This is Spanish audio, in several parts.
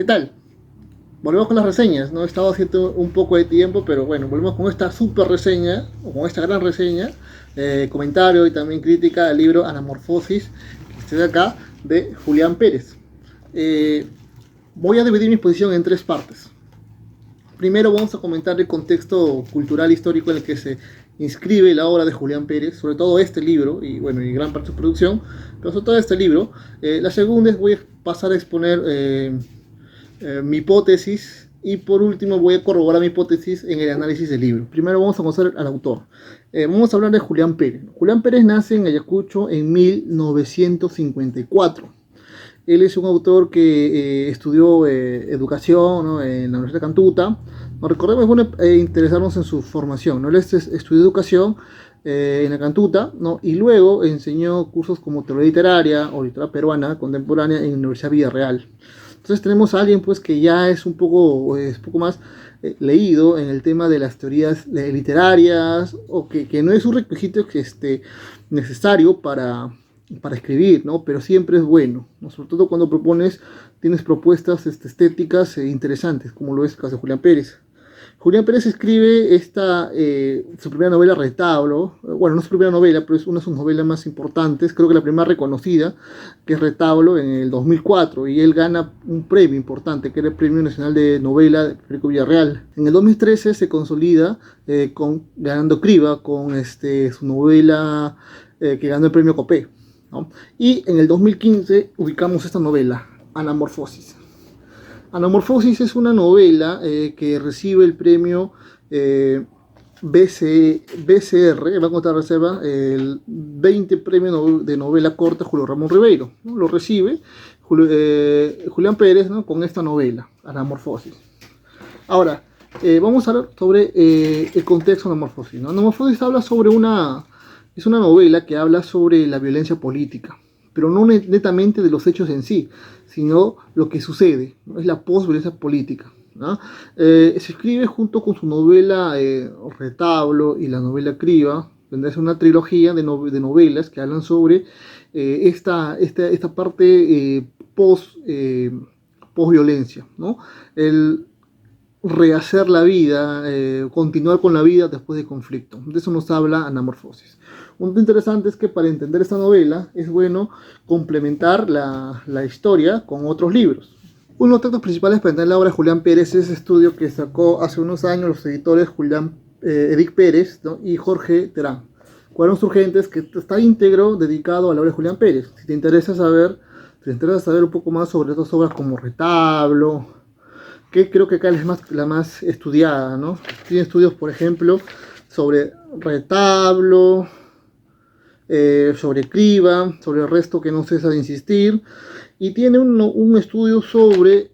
¿Qué tal? Volvemos con las reseñas, ¿no? He estado haciendo un poco de tiempo, pero bueno, volvemos con esta super reseña, o con esta gran reseña, comentario y también crítica al libro Anamorfosis, que estoy acá, de Julián Pérez. Eh, Voy a dividir mi exposición en tres partes. Primero vamos a comentar el contexto cultural histórico en el que se inscribe la obra de Julián Pérez, sobre todo este libro, y bueno, y gran parte de su producción, pero sobre todo este libro. La segunda es voy a pasar a exponer mi hipótesis y por último voy a corroborar mi hipótesis en el análisis del libro. Primero vamos a conocer al autor. Vamos a hablar de Julián Pérez. Julián Pérez nace en Ayacucho en 1954. Él es un autor que estudió educación, ¿no?, en la Universidad de Cantuta. Nos recordemos, bueno, interesarnos en su formación, ¿no? Él estudió educación en la Cantuta, ¿no? Y luego enseñó cursos como teoría literaria o literatura peruana contemporánea en la Universidad Villarreal. Entonces tenemos a alguien pues que ya es un poco más leído en el tema de las teorías literarias, o que no es un requisito necesario para escribir, ¿no? Pero siempre es bueno, ¿no? Sobre todo cuando tienes propuestas estéticas interesantes, como lo es el caso de Julián Pérez. Julián Pérez escribe su primera novela, Retablo. Bueno, no es su primera novela, pero es una de sus novelas más importantes, creo que la primera reconocida, que es Retablo, en el 2004, y él gana un premio importante, que era el Premio Nacional de Novela de Federico Villarreal. En el 2013 se consolida ganando criba con su novela que ganó el Premio Copé, ¿no? Y en el 2015 ubicamos esta novela, Anamorfosis. Anamorfosis es una novela que recibe el premio BCR, Banco de Reserva, el 20 premio de novela corta Julio Ramón Ribeiro, ¿no? Lo recibe Julián Pérez, ¿no?, con esta novela, Anamorfosis. Ahora, vamos a hablar sobre el contexto de Anamorfosis, ¿no? Anamorfosis es una novela que habla sobre la violencia política, pero no netamente de los hechos en sí, sino lo que sucede, ¿no? Es la posviolencia política, ¿no? Se escribe junto con su novela Retablo y la novela Criba, donde es una trilogía de novelas que hablan sobre esta parte post-violencia, ¿no? El rehacer la vida, continuar con la vida después de conflicto. De eso nos habla Anamorfosis. Un punto interesante es que para entender esta novela es bueno complementar la historia con otros libros. Uno de los textos principales para entender la obra de Julián Pérez es ese estudio que sacó hace unos años los editores Edic Pérez, ¿no?, y Jorge Terán. Cuadros Urgentes, que está íntegro dedicado a la obra de Julián Pérez. Si te interesa saber un poco más sobre estas obras como Retablo, que creo que acá es la más estudiada, ¿no? Tiene estudios, por ejemplo, sobre Retablo, sobre Criba, sobre el resto que no cesa de insistir, y tiene un estudio sobre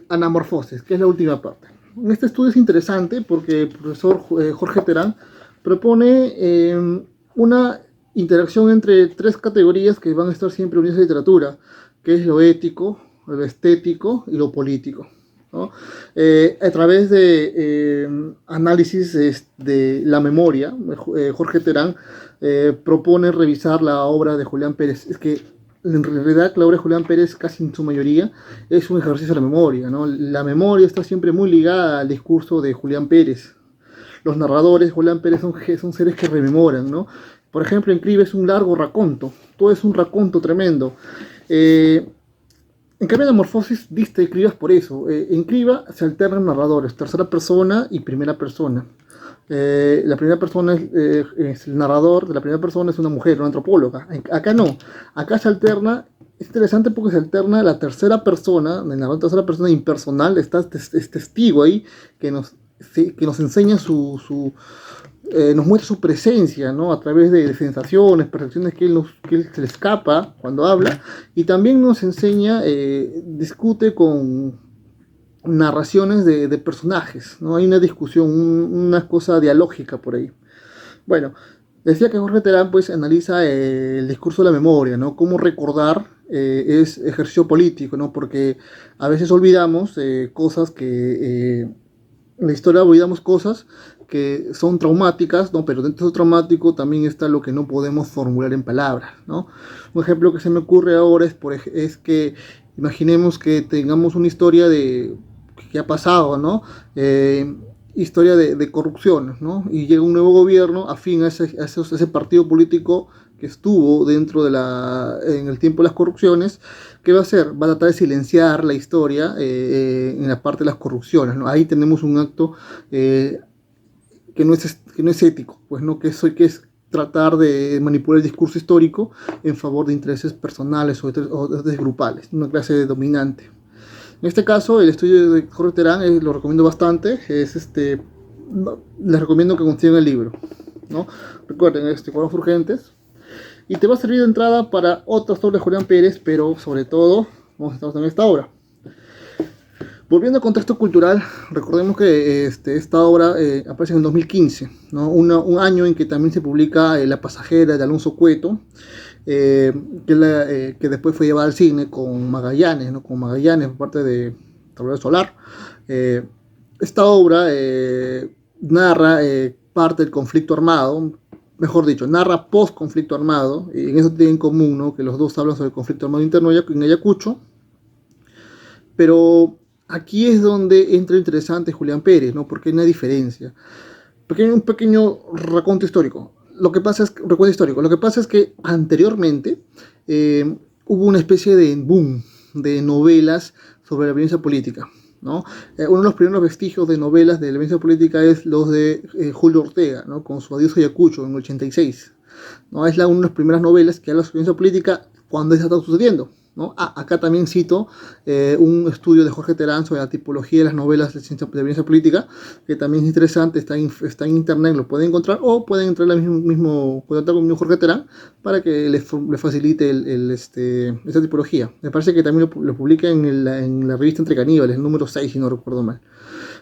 Anamorfosis, que es la última parte. Este estudio es interesante porque el profesor Jorge Terán propone una interacción entre tres categorías que van a estar siempre unidas a la literatura, que es lo ético, lo estético y lo político, ¿no? A través de análisis de la memoria, Jorge Terán propone revisar la obra de Julián Pérez. Es que en realidad la obra de Julián Pérez, casi en su mayoría, es un ejercicio de la memoria, ¿no? La memoria está siempre muy ligada al discurso de Julián Pérez. Los narradores de Julián Pérez son seres que rememoran, ¿no? Por ejemplo, en Criba es un largo raconto, todo es un raconto tremendo. En cambio, en Morfosis dista y Cribas por eso. En Criba se alternan narradores, tercera persona y primera persona. La primera persona es el narrador, de la primera persona es una mujer, una antropóloga. Acá no, acá se alterna. Es interesante porque se alterna la tercera persona, el narrador tercera persona impersonal, está testigo ahí que nos enseña nos muestra su presencia, ¿no?, a través de sensaciones, percepciones que él se le escapa cuando habla, y también nos enseña, discute con narraciones de personajes, ¿no? Hay una discusión, una cosa dialógica por ahí. Bueno, decía que Jorge Terán pues analiza el discurso de la memoria, ¿no? Cómo recordar es ejercicio político, ¿no? Porque a veces olvidamos cosas que en la historia olvidamos cosas que son traumáticas, ¿no? Pero dentro de lo traumático también está lo que no podemos formular en palabras, ¿no? Un ejemplo que se me ocurre ahora es que imaginemos que tengamos una historia que ha pasado, ¿no? Historia de corrupción, ¿no? Y llega un nuevo gobierno afín a ese partido político que estuvo en el tiempo de las corrupciones. ¿Qué va a hacer? Va a tratar de silenciar la historia en la parte de las corrupciones, ¿no? Ahí tenemos un acto que no es ético, pues, ¿no? Que es tratar de manipular el discurso histórico en favor de intereses personales o de grupales, una clase de dominante. En este caso, el estudio de Jorge Terán lo recomiendo bastante. Les recomiendo que consigan el libro, ¿no? Recuerden, Cuadros Urgentes. Y te va a servir de entrada para otras obras de Julián Pérez, pero sobre todo vamos a estar en esta obra. Volviendo al contexto cultural, recordemos que esta obra aparece en el 2015, ¿no? Un año en que también se publica La pasajera de Alonso Cueto, que después fue llevada al cine con Magallanes, ¿no? Con Magallanes por parte de Tablero Solar. Esta obra narra parte del conflicto armado, mejor dicho, narra post-conflicto armado, y en eso tienen en común, ¿no? Que los dos hablan sobre el conflicto armado interno en Ayacucho, pero aquí es donde entra interesante Julián Pérez, ¿no? Porque hay una diferencia. Un pequeño recuento histórico. Lo que pasa es que anteriormente hubo una especie de boom de novelas sobre la violencia política, ¿no? Uno de los primeros vestigios de novelas de la violencia política es los de Julio Ortega, ¿no? Con su Adiós Ayacucho en el 86, ¿no? Es una de las primeras novelas que habla sobre violencia política cuando eso está sucediendo, ¿no? Acá también cito un estudio de Jorge Terán sobre la tipología de las novelas de violencia política, que también es interesante, está en internet, lo pueden encontrar, o pueden entrar al contactar con mi Jorge Terán para que les facilite esta tipología. Me parece que también lo publica en la revista Entre Caníbales, el número 6, si no recuerdo mal.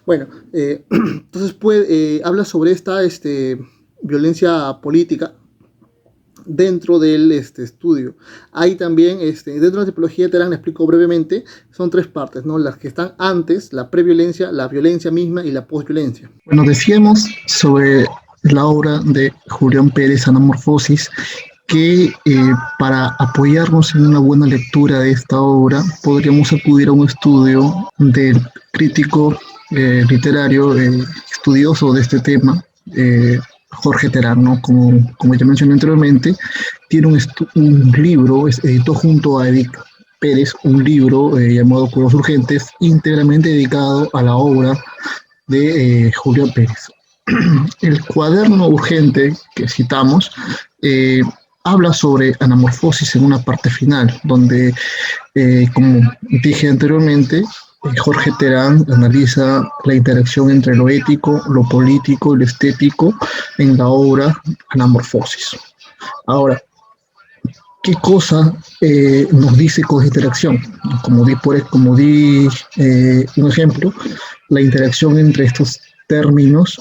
Bueno, entonces habla sobre esta violencia política dentro del estudio. Ahí también, dentro de la tipología de Terán, le explico brevemente, son tres partes, ¿no? Las que están antes, la previolencia, la violencia misma y la posviolencia. Bueno, decíamos sobre la obra de Julián Pérez, Anamorfosis, que para apoyarnos en una buena lectura de esta obra, podríamos acudir a un estudio del crítico literario, estudioso de este tema, Jorge Terán, ¿no? Como ya mencioné anteriormente, tiene un libro, editó junto a Edith Pérez un libro llamado Cuadros Urgentes, íntegramente dedicado a la obra de Julián Pérez. El cuaderno urgente que citamos habla sobre anamorfosis en una parte final, donde, como dije anteriormente, Jorge Terán analiza la interacción entre lo ético, lo político y lo estético en la obra Anamorfosis. Ahora, ¿qué cosa nos dice con esa interacción? Como di un ejemplo, la interacción entre estos términos,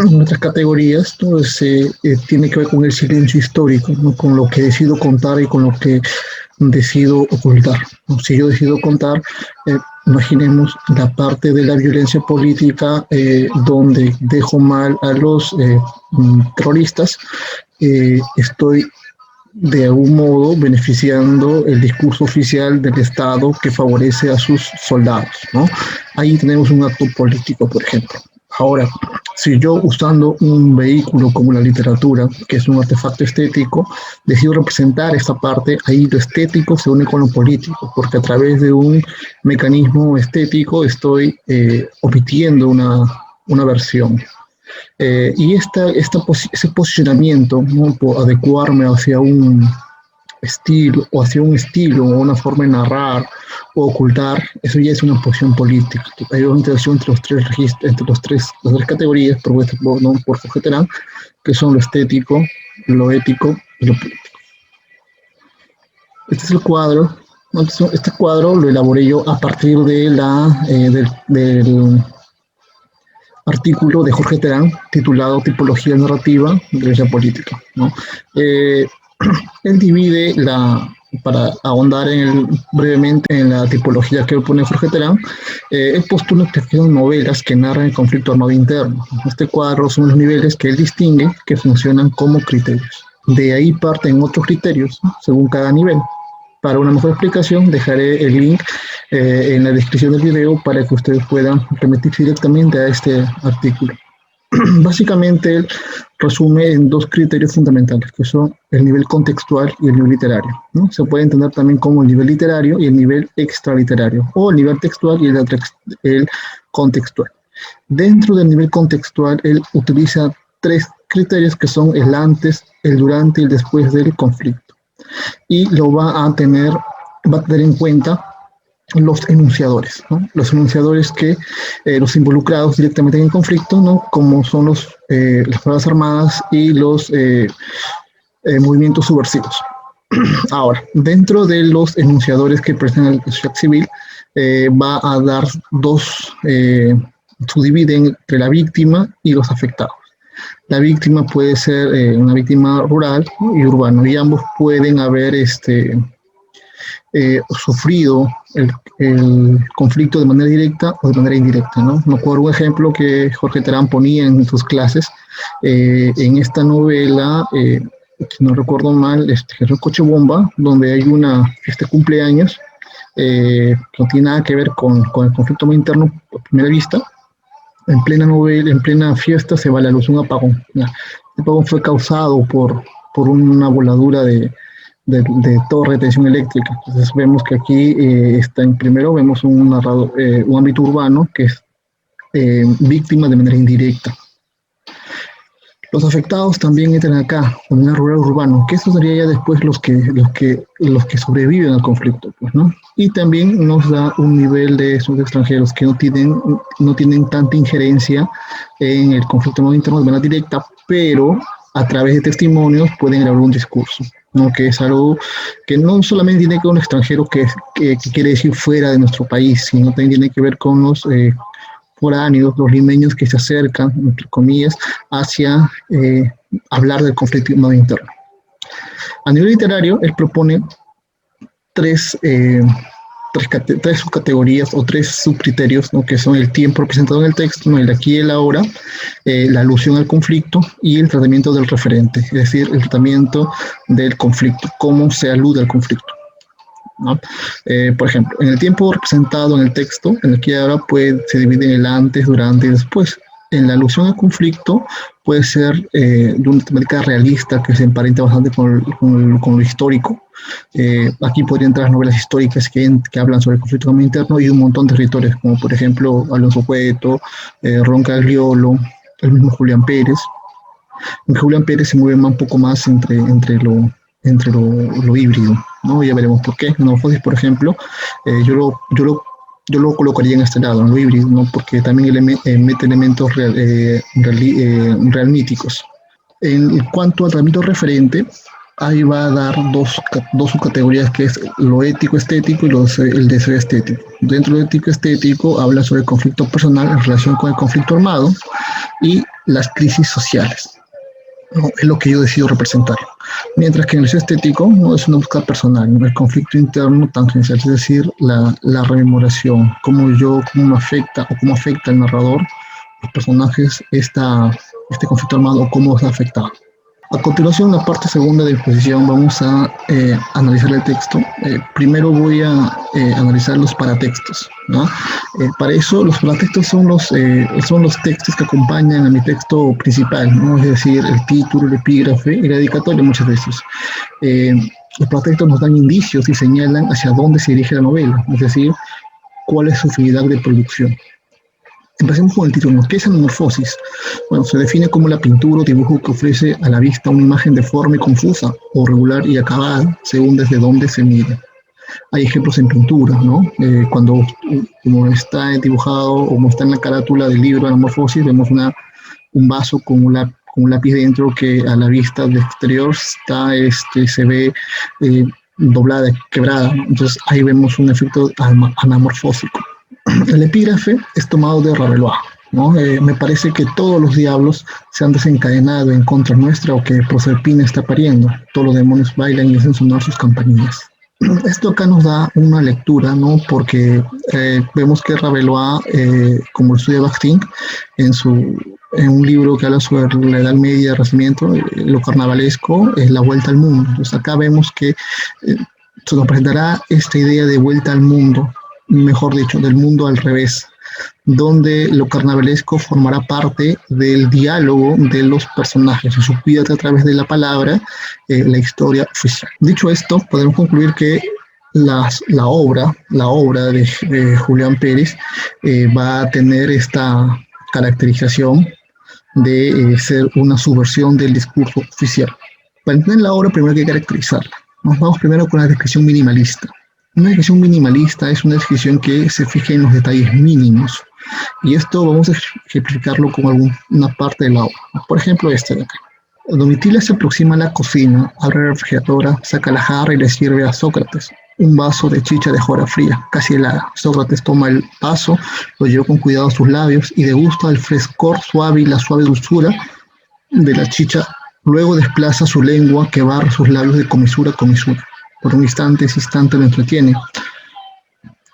nuestras categorías, todo tiene que ver con el silencio histórico, ¿no? Con lo que decido contar y con lo que decido ocultar, ¿no? Si yo decido contar, imaginemos la parte de la violencia política donde dejo mal a los terroristas, estoy de algún modo beneficiando el discurso oficial del Estado que favorece a sus soldados, ¿no? Ahí tenemos un acto político, por ejemplo. Ahora, si yo, usando un vehículo como la literatura, que es un artefacto estético, decido representar esta parte, ahí lo estético se une con lo político, porque a través de un mecanismo estético estoy omitiendo una versión. Y ese posicionamiento, ¿no? Por adecuarme hacia un estilo o una forma de narrar o ocultar, eso ya es una posición política. Hay una interacción entre las tres categorías propuestas por Jorge Terán, que son lo estético, lo ético y lo político. Este es el cuadro. Este cuadro lo elaboré yo a partir de del artículo de Jorge Terán titulado Tipología narrativa de la política, ¿no? Él divide la para ahondar brevemente en la tipología que propone Jorge Terán, él postula que son novelas que narran el conflicto armado interno. Este cuadro son los niveles que él distingue que funcionan como criterios. De ahí parten otros criterios, ¿no?, según cada nivel. Para una mejor explicación, dejaré el link en la descripción del video para que ustedes puedan remitirse directamente a este artículo. Básicamente, él resume en dos criterios fundamentales, que son el nivel contextual y el nivel literario, ¿no? Se puede entender también como el nivel literario y el nivel extraliterario, o el nivel textual y el contextual. Dentro del nivel contextual, él utiliza tres criterios que son el antes, el durante y el después del conflicto. Y lo va a tener en cuenta los enunciadores, ¿no? Los enunciadores que los involucrados directamente en el conflicto, ¿no?, como son las Fuerzas Armadas y los movimientos subversivos. Ahora, dentro de los enunciadores que presentan la sociedad civil, va a dar subdividen entre la víctima y los afectados. La víctima puede ser una víctima rural y urbana, y ambos pueden haber sufrido el conflicto de manera directa o de manera indirecta, ¿no? Me acuerdo un ejemplo que Jorge Terán ponía en sus clases, en esta novela, si no recuerdo mal, Jesús Cochebomba, donde hay este cumpleaños, que no tiene nada que ver con el conflicto muy interno a primera vista. En plena novela, en plena fiesta, se va la luz, un apagón. ¿Ya? El apagón fue causado por una voladura de torre de tensión eléctrica. Entonces vemos que aquí primero vemos un ámbito urbano que es víctima de manera indirecta. Los afectados también entran acá, en el rural urbano, que eso sería ya después los que sobreviven al conflicto, pues, ¿no? Y también nos da un nivel de esos extranjeros que no tienen tanta injerencia en el conflicto no interno de manera directa, pero a través de testimonios pueden grabar un discurso, ¿no?, que es algo que no solamente tiene que ver con un extranjero que quiere decir fuera de nuestro país, sino también tiene que ver con los foráneos, los limeños que se acercan, entre comillas, hacia hablar del conflicto interno. A nivel literario, él propone tres subcategorías o tres subcriterios, ¿no?, que son el tiempo representado en el texto, ¿no?, el aquí y el ahora, la alusión al conflicto y el tratamiento del referente, es decir, el tratamiento del conflicto, cómo se alude al conflicto, ¿no? Por ejemplo, en el tiempo representado en el texto, en el aquí y ahora se divide en el antes, durante y después. En la alusión al conflicto puede ser de una temática realista que se emparenta bastante con lo histórico. Aquí podrían entrar novelas históricas que hablan sobre el conflicto interno y un montón de escritores, como por ejemplo Alonso Cueto, Ron Cagliolo, el mismo Julián Pérez. Aunque Julián Pérez se mueve un poco más entre lo híbrido, ¿no? Ya veremos por qué. Anamorfosis, por ejemplo, yo lo colocaría en este lado, en lo híbrido, ¿no?, porque también mete elementos realmíticos. En cuanto al tratamiento referente, ahí va a dar dos subcategorías, que es lo ético-estético y el deseo estético. Dentro del ético-estético habla sobre el conflicto personal en relación con el conflicto armado y las crisis sociales, ¿no? Es lo que yo decido representar. Mientras que en el deseo estético, no es una búsqueda personal, ¿no?, el conflicto interno tangencial, es decir, la rememoración, cómo me afecta o cómo afecta al narrador, los personajes, este conflicto armado, o cómo se ha afectado. A continuación, en la parte segunda de la exposición, vamos a analizar el texto. Primero voy a analizar los paratextos, ¿no? Para eso, los paratextos son los textos que acompañan a mi texto principal, ¿no? Es decir, el título, el epígrafe y la dedicatoria muchas veces. Los paratextos nos dan indicios y señalan hacia dónde se dirige la novela, es decir, cuál es su finalidad de producción. Empecemos con el título. ¿Qué es anamorfosis? Bueno, se define como la pintura o dibujo que ofrece a la vista una imagen deforme, confusa o regular y acabada, según desde dónde se mire. Hay ejemplos en pintura, ¿no? Como está dibujado o como está en la carátula del libro Anamorfosis, vemos un vaso con un lápiz dentro que a la vista del exterior se ve doblada, quebrada, ¿no? Entonces ahí vemos un efecto anamorfósico. El epígrafe es tomado de Raveloa, ¿no? Me parece que todos los diablos se han desencadenado en contra nuestra, o que Proserpina está pariendo. Todos los demonios bailan y hacen sonar sus campanillas. Esto acá nos da una lectura, ¿no? Porque vemos que Raveloa, como estudia Bakhtin, en un libro que habla sobre la Edad Media, el Renacimiento, lo carnavalesco es la vuelta al mundo. Entonces acá vemos que se nos presentará esta idea de vuelta al mundo, mejor dicho, del mundo al revés, donde lo carnavalesco formará parte del diálogo de los personajes, se subvierte a través de la palabra la historia oficial. Dicho esto, podemos concluir que la obra de Julián Pérez va a tener esta caracterización de ser una subversión del discurso oficial. Para entender la obra primero hay que caracterizarla. Nos vamos primero con la descripción minimalista. Una descripción minimalista es una descripción que se fija en los detalles mínimos. Y esto vamos a ejemplificarlo con una parte de la obra. Por ejemplo, este de acá. Domitila se aproxima a la cocina, abre la refrigeradora, saca la jarra y le sirve a Sócrates un vaso de chicha de jora fría, casi helada. Sócrates toma el vaso, lo lleva con cuidado a sus labios y degusta el frescor suave y la suave dulzura de la chicha. Luego desplaza su lengua que barra sus labios de comisura a comisura. Por un instante, ese instante lo entretiene.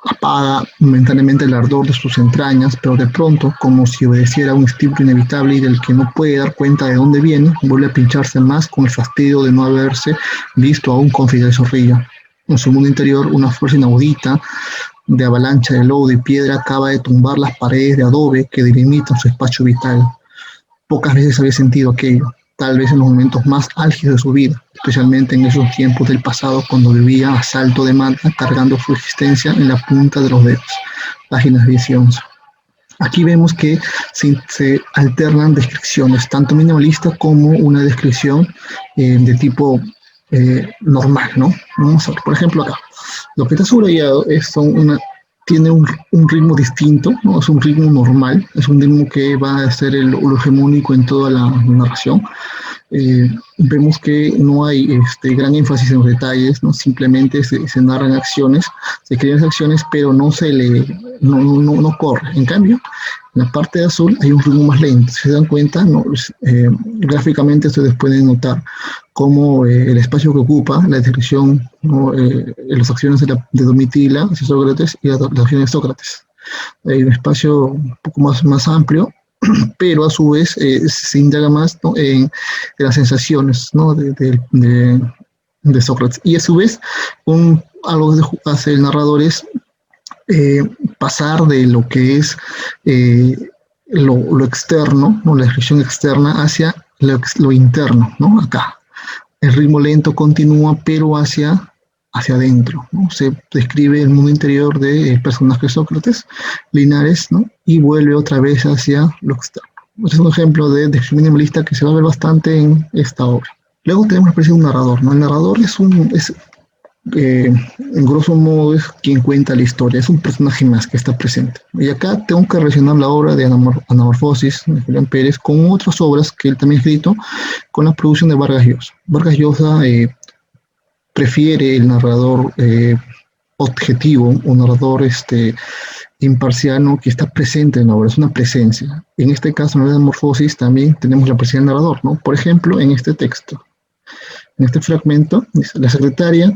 Apaga momentáneamente el ardor de sus entrañas, pero de pronto, como si obedeciera a un instinto inevitable y del que no puede dar cuenta de dónde viene, vuelve a pincharse más con el fastidio de no haberse visto aún con Fidel Zorrilla. En su mundo interior, una fuerza inaudita de avalancha de lodo y piedra acaba de tumbar las paredes de adobe que delimitan su espacio vital. Pocas veces había sentido aquello, tal vez en los momentos más álgidos de su vida, especialmente en esos tiempos del pasado cuando vivía a salto de manta cargando su existencia en la punta de los dedos. Páginas 10 y 11. Aquí vemos que se alternan descripciones, tanto minimalista como una descripción de tipo normal, ¿no? Vamos a ver, por ejemplo, acá. Lo que está subrayado tiene un ritmo distinto, ¿no? Es un ritmo normal, es un ritmo que va a ser lo hegemónico en toda la narración. Vemos que no hay gran énfasis en los detalles, ¿no? Simplemente se narran acciones, se crean acciones, pero no corre. En cambio, en la parte de azul hay un ritmo más lento. Si se dan cuenta, ¿no? Gráficamente ustedes pueden notar cómo el espacio que ocupa, la descripción, ¿no? Las acciones de Domitila hacia Sócrates y las acciones de Sócrates. Hay un espacio un poco más amplio, pero a su vez se indaga más, ¿no? en las sensaciones, ¿no? de Sócrates. Y a su vez, algo que hace el narrador es pasar de lo que es lo externo, ¿no? La descripción externa, hacia lo interno, ¿no? Acá. El ritmo lento continúa, pero hacia adentro, ¿no? Se describe el mundo interior del personaje Sócrates, Linares, ¿no? Y vuelve otra vez hacia lo externo. Este es un ejemplo de descripción minimalista que se va a ver bastante en esta obra. Luego tenemos la presencia de un narrador, ¿no? El narrador en grosso modo es quien cuenta la historia, es un personaje más que está presente. Y acá tengo que relacionar la obra de Anamorfosis de Julián Pérez con otras obras que él también ha escrito, con la producción de Vargas Llosa. Vargas Llosa prefiere el narrador objetivo, un narrador imparcial, ¿no? Que está presente en la obra, es una presencia. En este caso, en la Anamorfosis también tenemos la presencia del narrador, ¿no? Por ejemplo, en este texto, en este fragmento, dice: la secretaria,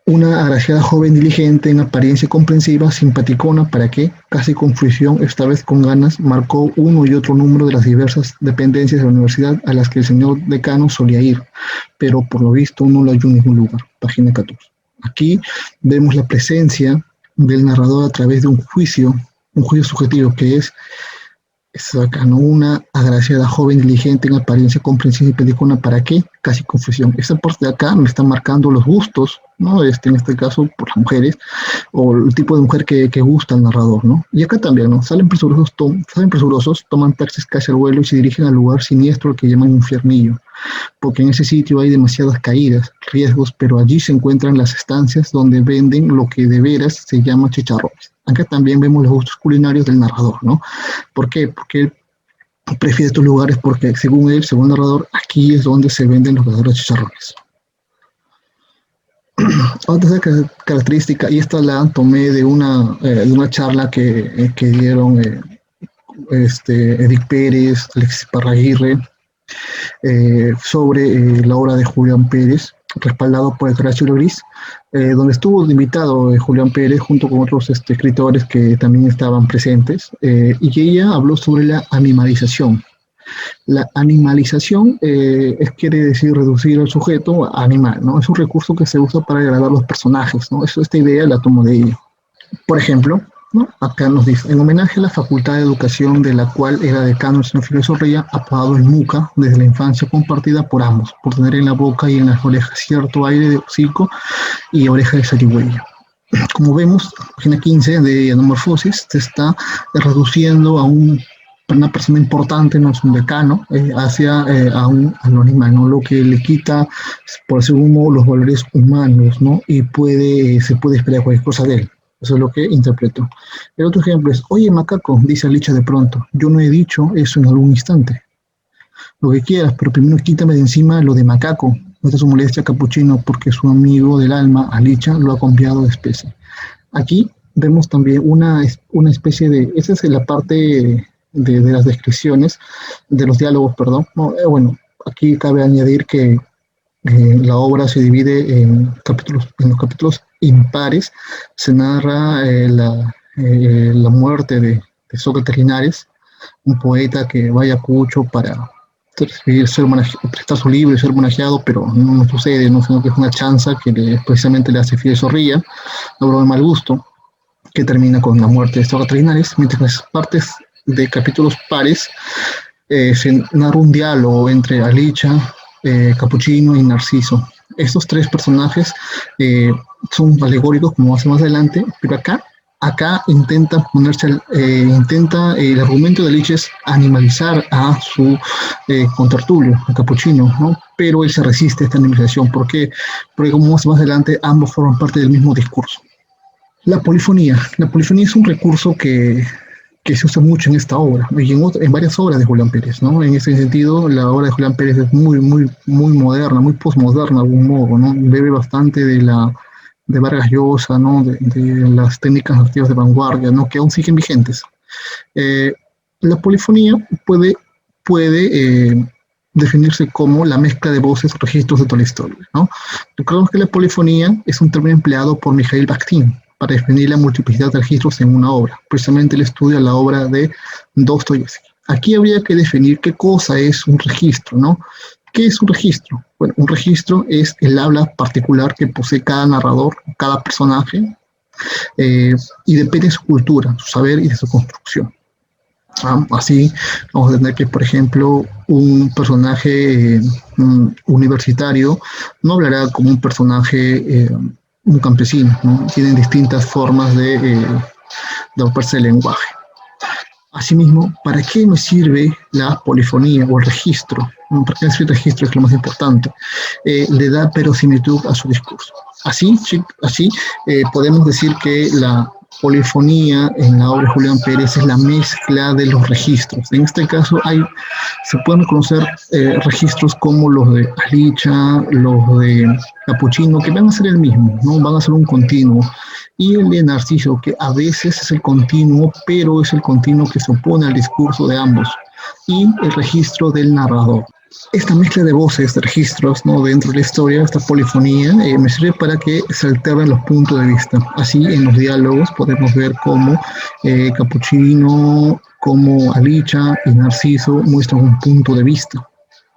una agraciada joven diligente, en apariencia comprensiva, simpaticona, para que, casi con fruición, esta vez con ganas, marcó uno y otro número de las diversas dependencias de la universidad a las que el señor decano solía ir, pero por lo visto no lo halló en ningún lugar. Página 14. Aquí vemos la presencia del narrador a través de un juicio subjetivo, que es acá, ¿no? Una agraciada joven diligente, en apariencia comprensiva y simpaticona, ¿para qué? Casi confusión. Esta parte de acá me está marcando los gustos, ¿no? En este caso por las mujeres, o el tipo de mujer que gusta al narrador, ¿no? Y acá también, ¿no? Salen presurosos, toman taxis casi al vuelo y se dirigen al lugar siniestro al que llaman Infiernillo, porque en ese sitio hay demasiadas caídas, riesgos, pero allí se encuentran las estancias donde venden lo que de veras se llama chicharrones. Acá también vemos los gustos culinarios del narrador, ¿no? ¿Por qué? Porque él prefiere estos lugares porque, según él, según el narrador, aquí es donde se venden los verdaderos chicharrones. Otra característica, y esta la tomé de una charla que dieron Edith Pérez, Alexis Parraguirre, sobre la obra de Julián Pérez, respaldado por el Libro Gris, donde estuvo invitado Julián Pérez junto con otros escritores que también estaban presentes, y ella habló sobre la animalización. La animalización quiere decir reducir al sujeto a animal, ¿no? Es un recurso que se usa para agradar a los personajes, ¿no? Esta idea la tomo de ella. Por ejemplo, ¿no? Acá nos dice, en homenaje a la Facultad de Educación de la cual era decano el señor Fidel Zorrilla, apodado el Muca, desde la infancia compartida por ambos, por tener en la boca y en las orejas cierto aire de hocico y oreja de zarigüeya. Como vemos, página 15 de Anamorfosis se está reduciendo a una persona importante, no es un decano, hacia a un animal, ¿no? Lo que le quita, por decirlo de los valores humanos, ¿no? Y se puede esperar cualquier cosa de él. Eso es lo que interpreto. El otro ejemplo es, oye macaco, dice Alicia de pronto, yo no he dicho eso en algún instante. Lo que quieras, pero primero quítame de encima lo de macaco. No te su molestia Capuchino porque su amigo del alma, Alicia, lo ha cambiado de especie. Aquí vemos también una especie de, esa es la parte de las descripciones, de los diálogos, perdón. No, bueno, aquí cabe añadir que la obra se divide en los capítulos impares. Se narra la muerte de Sócrates Linares, un poeta que va a Ayacucho para prestar su libro y ser homenajeado, pero no sucede, no, sino que es una chanza que precisamente le hace Fidel Zorrilla, una obra de mal gusto, que termina con la muerte de Sócrates Linares, mientras en las partes de capítulos pares se narra un diálogo entre Alicia, Capuchino y Narciso. Estos tres personajes son alegóricos, como hace más adelante, pero acá intenta el argumento de Alicia es animalizar a su contertulio, a Capuchino, ¿no? Pero él se resiste a esta animalización. ¿Por qué? Porque como hace más adelante, ambos forman parte del mismo discurso. La polifonía. La polifonía es un recurso que se usa mucho en esta obra y en varias obras de Julián Pérez, ¿no? En ese sentido, la obra de Julián Pérez es muy moderna, muy postmoderna de algún modo, ¿no? Bebe bastante de Vargas Llosa, ¿no? De las técnicas narrativas de vanguardia, ¿no? Que aún siguen vigentes. La polifonía puede definirse como la mezcla de voces, registros de toda la historia, ¿no? Recordemos que la polifonía es un término empleado por Mikhail Bakhtin para definir la multiplicidad de registros en una obra. Precisamente él estudia la obra de Dostoyevsky. Aquí habría que definir qué cosa es un registro, ¿no? ¿Qué es un registro? Bueno, un registro es el habla particular que posee cada narrador, cada personaje, y depende de su cultura, su saber y de su construcción. Así vamos a tener que, por ejemplo, un personaje universitario no hablará como un personaje un campesino, ¿no? Tienen distintas formas de ocuparse el lenguaje. Asimismo, ¿para qué me sirve la polifonía o el registro? ¿Para qué me sirve el registro? Es lo más importante. Le da verosimilitud a su discurso. Así podemos decir que la polifonía en la obra de Julián Pérez es la mezcla de los registros. En este caso se pueden conocer registros como los de Alicia, los de Capuchino, que van a ser el mismo, ¿no? Van a ser un continuo. Y el de Narciso, que a veces es el continuo, pero es el continuo que se opone al discurso de ambos. Y el registro del narrador. Esta mezcla de voces, de registros, ¿no? Dentro de la historia, esta polifonía, me sirve para que se alternen los puntos de vista. Así, en los diálogos podemos ver cómo Capuchino, como Alicia y Narciso muestran un punto de vista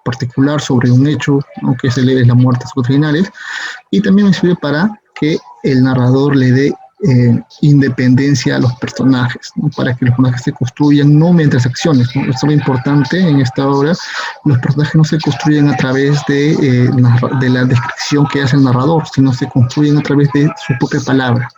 particular sobre un hecho, ¿no? Que es la muerte de sus Linares, y también me sirve para que el narrador le dé independencia a los personajes, ¿no? Para que los personajes se construyan no mediante acciones, ¿no? Esto es lo importante en esta obra. Los personajes no se construyen a través de la descripción que hace el narrador, sino se construyen a través de su propia palabra.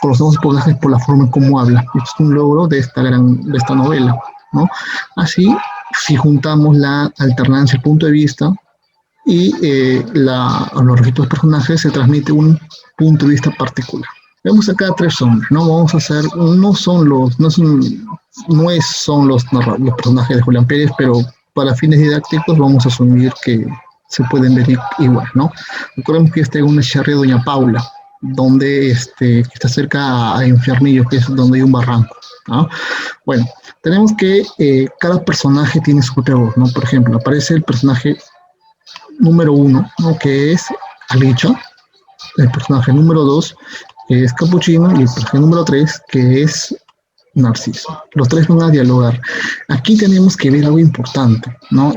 Conocemos a los personajes por la forma en cómo habla. Esto es un logro de esta novela, ¿no? Así, si juntamos la alternancia, el punto de vista y los registros de personajes, se transmite un punto de vista particular. Vemos acá tres hombres, ¿no? Vamos a hacer, no son los personajes de Julián Pérez, pero para fines didácticos vamos a asumir que se pueden ver igual, ¿no? Recordemos que esta es una charrea de Doña Paula, donde que está cerca a Infiernillo, que es donde hay un barranco, ¿no? Bueno, tenemos que cada personaje tiene su propia voz, ¿no? Por ejemplo, aparece el personaje número uno, ¿no? Que es Alicia, el personaje número dos, que es Capuchino, y el personaje número tres, que es Narciso. Los tres van a dialogar. Aquí tenemos que ver algo importante, ¿no?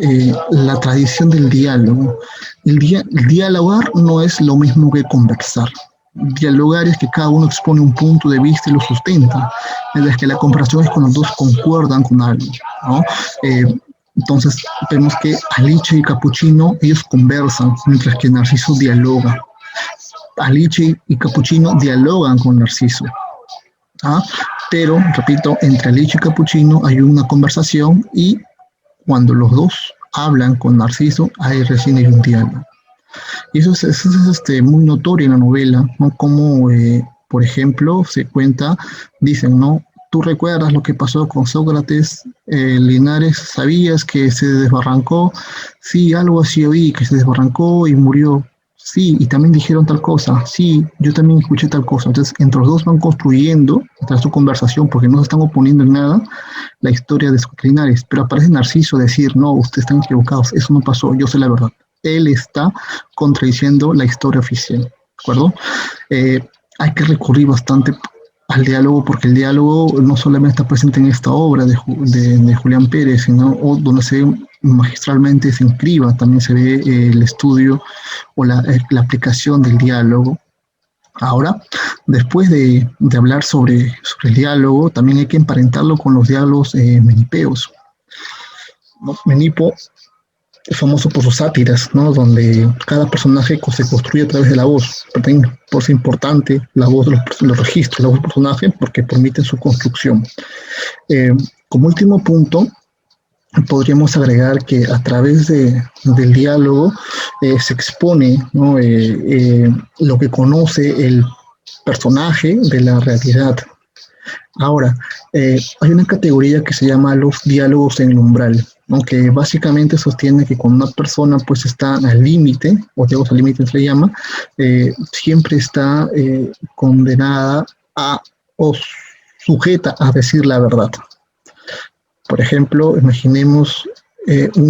La tradición del diálogo. El dialogar no es lo mismo que conversar. Dialogar es que cada uno expone un punto de vista y lo sustenta, mientras que la comparación es cuando dos concuerdan con algo, ¿no? Eh, entonces vemos que Alicia y Capuchino, ellos conversan, mientras que Narciso dialoga. Alicia y Capuchino dialogan con Narciso. ¿Ah? Pero, repito, entre Alicia y Capuchino hay una conversación y cuando los dos hablan con Narciso, ahí recién hay un diálogo. Y eso es muy notorio en la novela, ¿no? Como, por ejemplo, se cuenta, dicen, ¿no? ¿Tú recuerdas lo que pasó con Sócrates? Linares, ¿sabías que se desbarrancó? Sí, algo así oí, que se desbarrancó y murió. Sí, y también dijeron tal cosa. Sí, yo también escuché tal cosa. Entonces, entre los dos van construyendo, tras su conversación, porque no se están oponiendo en nada, la historia de Linares. Pero aparece Narciso a decir, no, ustedes están equivocados, eso no pasó, yo sé la verdad. Él está contradiciendo la historia oficial, ¿de acuerdo? Eh, Hay que recurrir bastante al diálogo porque el diálogo no solamente está presente en esta obra de Julián Pérez, sino donde se magistralmente se inscriba, también se ve el estudio o la aplicación del diálogo. Ahora, después de hablar sobre el diálogo, también hay que emparentarlo con los diálogos menipeos, ¿no? Menipo es famoso por sus sátiras, ¿no? Donde cada personaje se construye a través de la voz. Por ser importante la voz de los registros, la voz del personaje, porque permiten su construcción. Eh, Como último punto, podríamos agregar que a través del diálogo se expone, ¿no? Lo que conoce el personaje de la realidad. Ahora, hay una categoría que se llama los diálogos en el umbral, ¿no? Que básicamente sostiene que cuando una persona pues está al límite, o diálogos al límite se le llama, siempre está condenada o sujeta a decir la verdad. Por ejemplo, imaginemos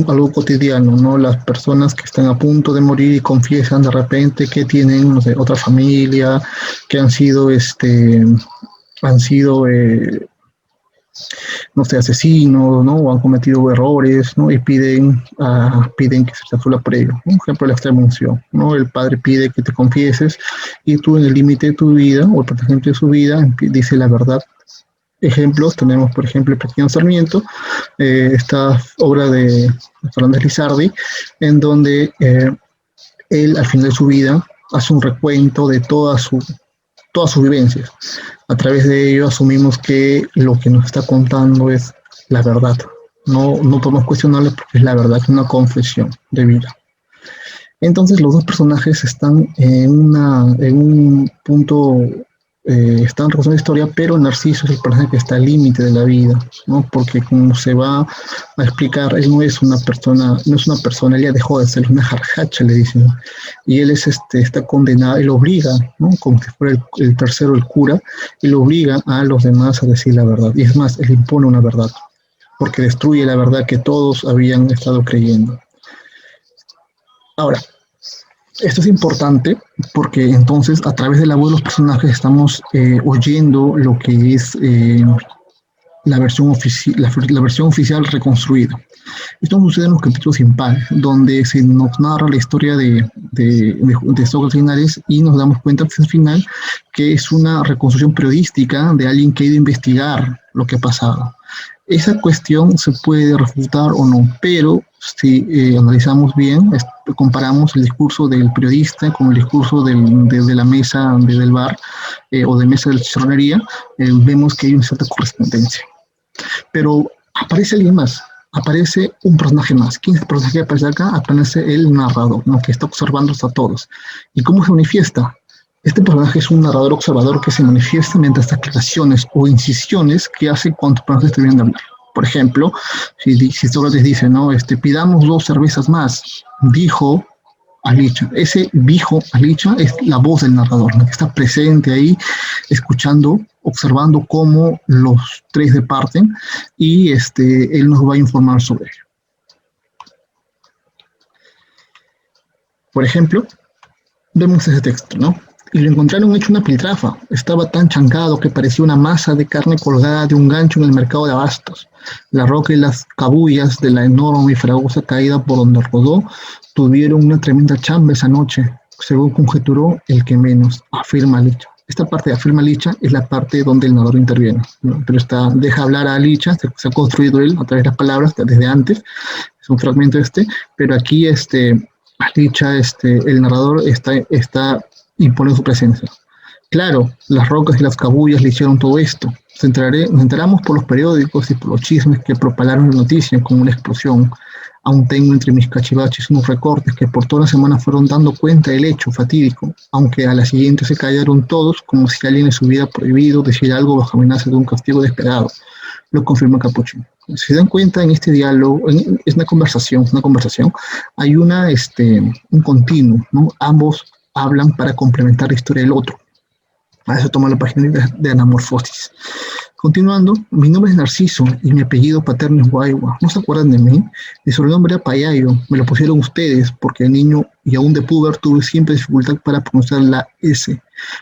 algo cotidiano, ¿no? Las personas que están a punto de morir y confiesan de repente que tienen, no sé, otra familia, que han sido no sé, asesinos, ¿no? O han cometido errores, ¿no? Y piden que se les absuelva por ello. Un ejemplo de la extrema unción, ¿no? El padre pide que te confieses y tú en el límite de tu vida, o el protegente de su vida, dice la verdad. Ejemplos, tenemos por ejemplo el Pequeño Sarmiento, esta obra de Fernández Lizardi, en donde él al final de su vida hace un recuento de todas sus vivencias. A través de ello asumimos que lo que nos está contando es la verdad. No podemos cuestionarle porque es la verdad, es una confesión de vida. Entonces los dos personajes están en un punto, están recogiendo la historia, pero Narciso es el personaje que está al límite de la vida, ¿no? Porque como se va a explicar, él no es una persona, él ya dejó de ser, es una jarjacha, le dicen, ¿no? Y él está condenado, él obliga, ¿no? Como si fuera el tercero, el cura, él obliga a los demás a decir la verdad, y es más, él impone una verdad, porque destruye la verdad que todos habían estado creyendo. Ahora, esto es importante porque entonces a través de la voz de los personajes estamos oyendo lo que es la versión oficial reconstruida. Esto sucede en los capítulos impares, donde se nos narra la historia de Sócrates Linares y nos damos cuenta al final que es una reconstrucción periodística de alguien que ha ido a investigar lo que ha pasado. Esa cuestión se puede refutar o no, pero si analizamos bien, comparamos el discurso del periodista con el discurso de la mesa del bar o de mesa de la chicharronería, vemos que hay una cierta correspondencia. Pero aparece alguien más, aparece un personaje más. ¿Quién es el personaje que aparece acá? Aparece el narrador, ¿no? Que está observando a todos. ¿Y cómo se manifiesta? Este personaje es un narrador observador que se manifiesta mediante aclaraciones o incisiones que hace cuando el personaje está viendo hablar. Por ejemplo, si Sócrates dice, ¿no? Pidamos 2 cervezas más, dijo Alicia. Ese dijo Alicia es la voz del narrador, ¿no? Que está presente ahí, escuchando, observando cómo los 3 departen y él nos va a informar sobre ello. Por ejemplo, vemos ese texto, ¿no? Y lo encontraron hecho una piltrafa. Estaba tan chancado que parecía una masa de carne colgada de un gancho en el mercado de abastos. La roca y las cabullas de la enorme y fragosa caída por donde rodó tuvieron una tremenda chamba esa noche, según conjeturó el que menos, afirma Licha. Esta parte de afirma Licha es la parte donde el narrador interviene, ¿no? Pero deja hablar a Licha, se ha construido él a través de las palabras desde antes, es un fragmento pero aquí Licha, el narrador está impone su presencia. Claro, las rocas y las cabullas le hicieron todo esto. Nos enteramos por los periódicos y por los chismes que propalaron la noticia como una explosión. Aún tengo entre mis cachivaches unos recortes que por toda la semana fueron dando cuenta del hecho fatídico, aunque a la siguiente se callaron todos como si alguien les hubiera prohibido decir algo bajo amenaza de un castigo desesperado. Lo confirma Capuchino. Si se dan cuenta, en este diálogo, es una conversación, hay un continuo, ¿no? Ambos hablan para complementar la historia del otro. A eso toma la página de Anamorfosis. Continuando, mi nombre es Narciso y mi apellido paterno es Guayua. ¿No se acuerdan de mí? Mi sobrenombre era Payayo. Me lo pusieron ustedes porque de niño y aún de puber tuve siempre dificultad para pronunciar la S.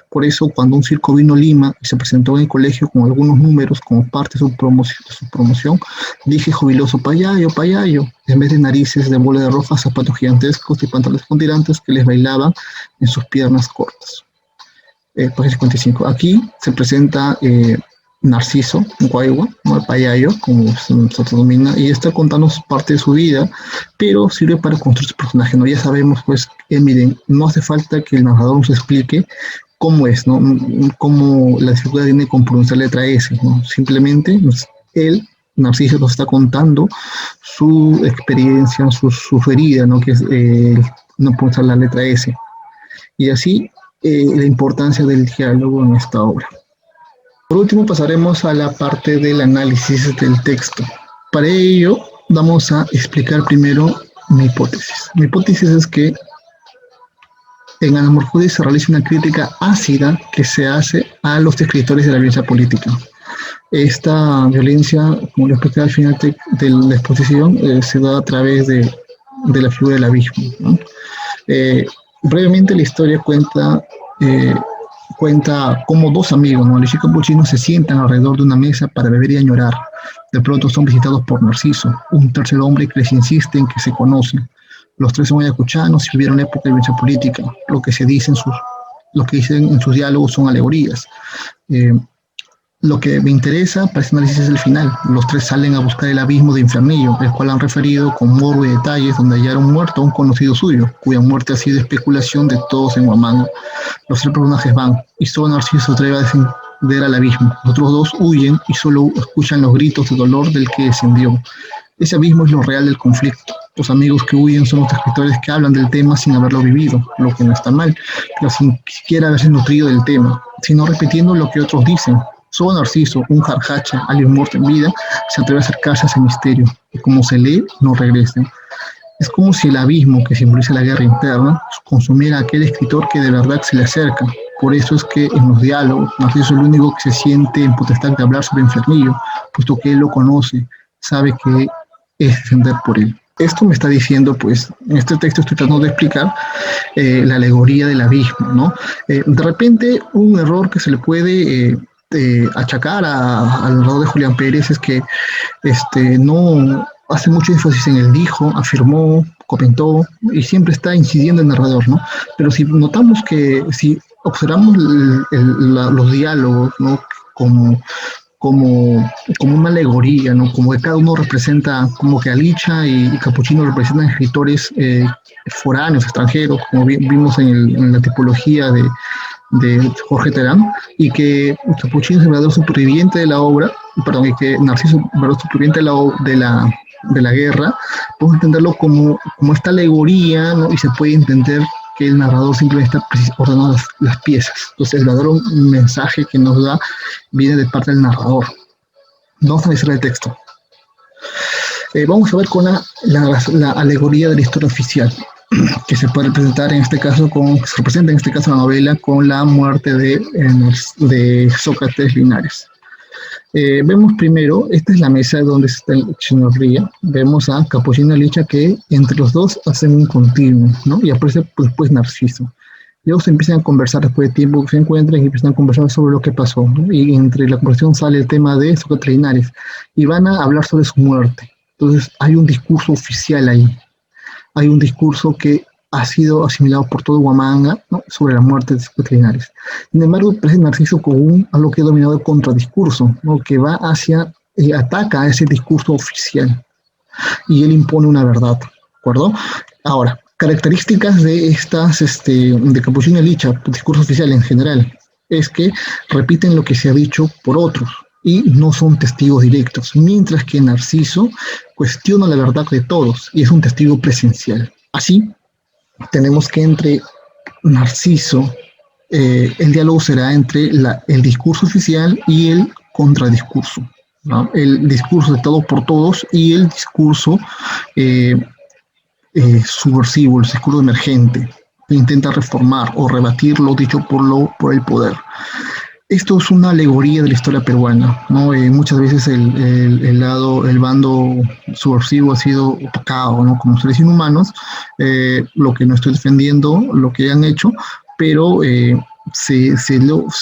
Por eso, cuando un circo vino a Lima y se presentó en el colegio con algunos números como parte de su promoción, dije jubiloso Payayo, Payayo, en vez de narices de bola de roja, zapatos gigantescos y pantalones con tirantes que les bailaban en sus piernas cortas. Página 55. Aquí se presenta Narciso, Guayua, ¿no? El Payayo, como se denomina, y está contándonos parte de su vida, pero sirve para construir su personaje, ¿no? Ya sabemos, pues, miren, no hace falta que el narrador nos explique cómo es, ¿no? Cómo la dificultad tiene con pronunciar la letra S, ¿no? Simplemente él, Narciso, nos está contando su experiencia, su herida, ¿no? Que es no pronunciar la letra S. Y así la importancia del diálogo en esta obra. Por último, pasaremos a la parte del análisis del texto. Para ello, vamos a explicar primero mi hipótesis. Mi hipótesis es que en Anamorfosis se realiza una crítica ácida que se hace a los escritores de la violencia política. Esta violencia, como lo expliqué al final de la exposición, se da a través de la figura del abismo, ¿no? Brevemente la historia cuenta cómo dos amigos, ¿no? Alicia y Capuchino, se sientan alrededor de una mesa para beber y añorar. De pronto son visitados por Narciso, un tercer hombre que les insiste en que se conocen. Los tres son ayacuchanos y vivieron época de violencia política. Lo que dicen en sus diálogos son alegorías. Lo que me interesa para este análisis es el final. Los tres salen a buscar el abismo de Infernillo, el cual han referido con morbo y detalles, donde hallaron muerto a un conocido suyo, cuya muerte ha sido especulación de todos en Huamanga. Los tres personajes van, y solo Narciso se atreve a descender al abismo. Los otros dos huyen y solo escuchan los gritos de dolor del que descendió. Ese abismo es lo real del conflicto. Los amigos que huyen son los escritores que hablan del tema sin haberlo vivido, lo que no está mal, pero sin siquiera haberse nutrido del tema, sino repitiendo lo que otros dicen. Solo Narciso, un jarjacha, alguien muerto en vida, se atreve a acercarse a ese misterio, y como se lee, no regresa. Es como si el abismo que simboliza la guerra interna consumiera a aquel escritor que de verdad se le acerca. Por eso es que en los diálogos, Narciso es el único que se siente en potestad de hablar sobre Infernillo, puesto que él lo conoce, sabe que es defender por él. Esto me está diciendo, pues, en este texto estoy tratando de explicar la alegoría del abismo, ¿no? De repente, un error que se le puede achacar al narrador de Julián Pérez es que no hace mucho énfasis en el dijo, afirmó, comentó, y siempre está incidiendo el narrador, ¿no? Pero si notamos si observamos los diálogos, ¿no? Como una alegoría, ¿no? Como que cada uno representa, como que Alicia y Capuchino representan escritores foráneos, extranjeros, como vimos en la tipología de Jorge Terán, y que Capuchino es el verdadero superviviente de la obra, y que Narciso es el verdadero superviviente de la guerra. Podemos entenderlo como esta alegoría, ¿no? Y se puede entender que el narrador simplemente está ordenando las piezas. Entonces el verdadero mensaje que nos da viene de parte del narrador. Vamos a analizar el texto. Vamos a ver con la alegoría de la historia oficial, que se puede representar en este caso se representa en este caso la novela con la muerte de Sócrates Linares. Vemos primero, esta es la mesa donde está el Echeverría, vemos a Capuchino y Licha que entre los dos hacen un continuo, ¿no? Y aparece pues Narciso. Luego se empiezan a conversar después de tiempo que se encuentran y empiezan a conversar sobre lo que pasó, ¿no? Y entre la conversación sale el tema de Sócrates Linares y van a hablar sobre su muerte. Entonces hay un discurso oficial ahí, hay un discurso que ha sido asimilado por todo Huamanga, ¿no? Sobre la muerte de Sócrates Linares. Sin embargo, aparece Narciso con algo que ha dominado el contradiscurso, ¿no? Que va hacia, ataca a ese discurso oficial y él impone una verdad, ¿de acuerdo? Ahora, características de estas, de Capuchino y Licha, discurso oficial en general, es que repiten lo que se ha dicho por otros y no son testigos directos, mientras que Narciso cuestiona la verdad de todos y es un testigo presencial. Así, tenemos que entre Narciso, el diálogo será entre el discurso oficial y el contradiscurso, ¿no? El discurso de todo por todos y el discurso subversivo, el discurso emergente, que intenta reformar o rebatir lo dicho por el poder. Esto es una alegoría de la historia peruana, ¿no? Muchas veces el bando subversivo ha sido opacado, ¿no? Como seres inhumanos, lo que no estoy defendiendo, lo que han hecho, pero se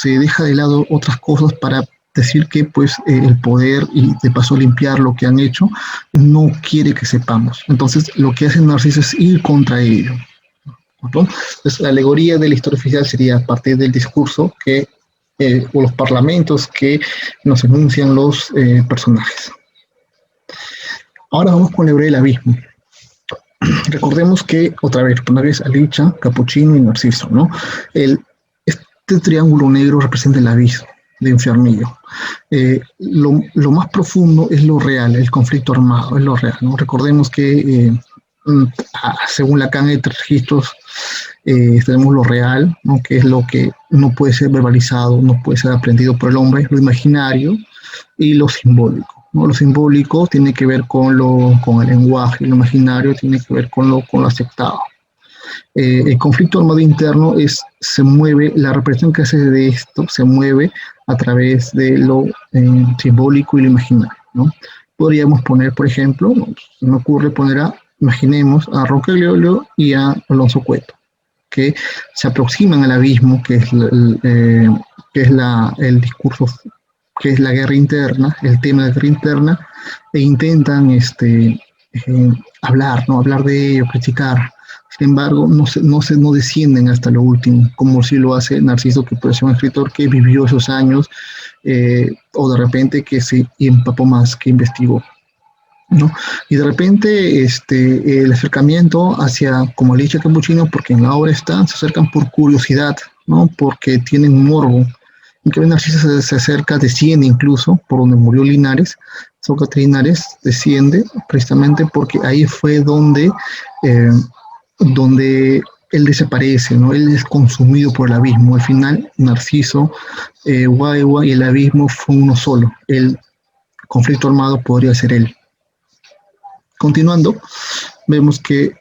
deja de lado otras cosas para decir que pues el poder y de paso limpiar lo que han hecho no quiere que sepamos. Entonces lo que hace Narciso es ir contra ello, ¿no? Entonces la alegoría de la historia oficial sería a partir del discurso o los parlamentos que nos enuncian los personajes. Ahora vamos con la alegoría del abismo. Recordemos que otra vez Alicia, Capuchino y Narciso, ¿no? Este triángulo negro representa el abismo de Infiernillo. Lo más profundo es lo real, el conflicto armado, es lo real, ¿no? Recordemos que según Lacan hay 3 registros. Tenemos lo real, ¿no? Que es lo que no puede ser verbalizado, no puede ser aprendido por el hombre, lo imaginario y lo simbólico, ¿no? Lo simbólico tiene que ver con el lenguaje, y lo imaginario tiene que ver con lo aceptado. El conflicto armado interno se mueve, la represión que hace de esto se mueve a través de lo simbólico y lo imaginario, ¿no? Podríamos poner, por ejemplo, se me ocurre imaginemos a Roque Leolio y a Alonso Cueto, que se aproximan al abismo, que es el discurso, que es la guerra interna, el tema de la guerra interna, e intentan hablar, ¿no? Hablar de ello, criticar. Sin embargo, no descienden hasta lo último, como si lo hace Narciso, que puede ser un escritor que vivió esos años, o de repente que se empapó más, que investigó, ¿no? Y de repente el acercamiento hacia, como le dije a Capuchino, porque en la obra se acercan por curiosidad, ¿no? Porque tienen morbo. En que Narciso se acerca, desciende incluso por donde murió Linares. Sócrates Linares desciende precisamente porque ahí fue donde él desaparece, ¿no? Él es consumido por el abismo. Al final, Narciso, Guaigua y el abismo fue uno solo. El conflicto armado podría ser él. Continuando, vemos que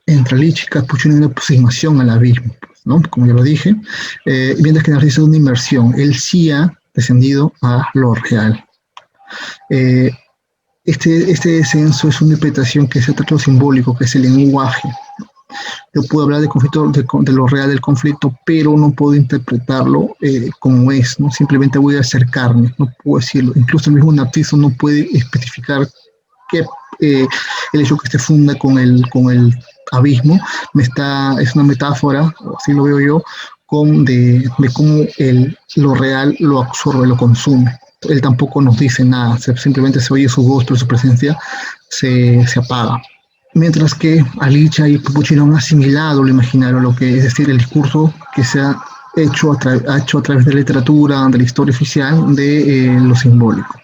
entre Licha y Capuchino hay una aproximación al abismo, ¿no? Como ya lo dije, mientras que Narciso es una inmersión. Él sí ha descendido a lo real. Este descenso es una interpretación que se trata de lo simbólico, que es el lenguaje. Yo puedo hablar de conflicto, de lo real del conflicto, pero no puedo interpretarlo como es, ¿no? Simplemente voy a acercarme, no puedo decirlo. Incluso el mismo Narciso no puede especificar que el hecho que se funda con el abismo es una metáfora, así lo veo yo, de cómo lo real lo absorbe, lo consume. Él tampoco nos dice nada, simplemente se oye su voz, pero su presencia se apaga. Mientras que Alicia y Capuchino han asimilado lo imaginario, lo que es decir, el discurso que se ha hecho a través de la literatura, de la historia oficial, de lo simbólico.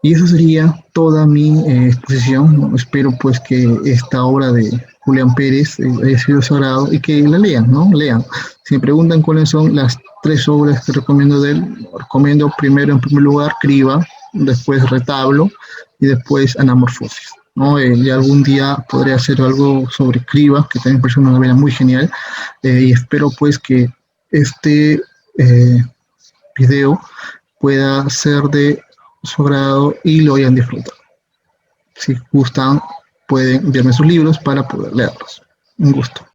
Y eso sería toda mi exposición, ¿no? Espero pues que esta obra de Julián Pérez haya sido de su agrado y que la lean, ¿no? Lean. Si me preguntan cuáles son las 3 obras que recomiendo de él, recomiendo primero, en primer lugar, Criba, después Retablo y después Anamorfosis, ¿no? Ya algún día podré hacer algo sobre Criba, que también parece una novela muy genial, y espero pues que video pueda ser de su agrado y lo hayan disfrutado. Si gustan, pueden enviarme sus libros para poder leerlos. Un gusto.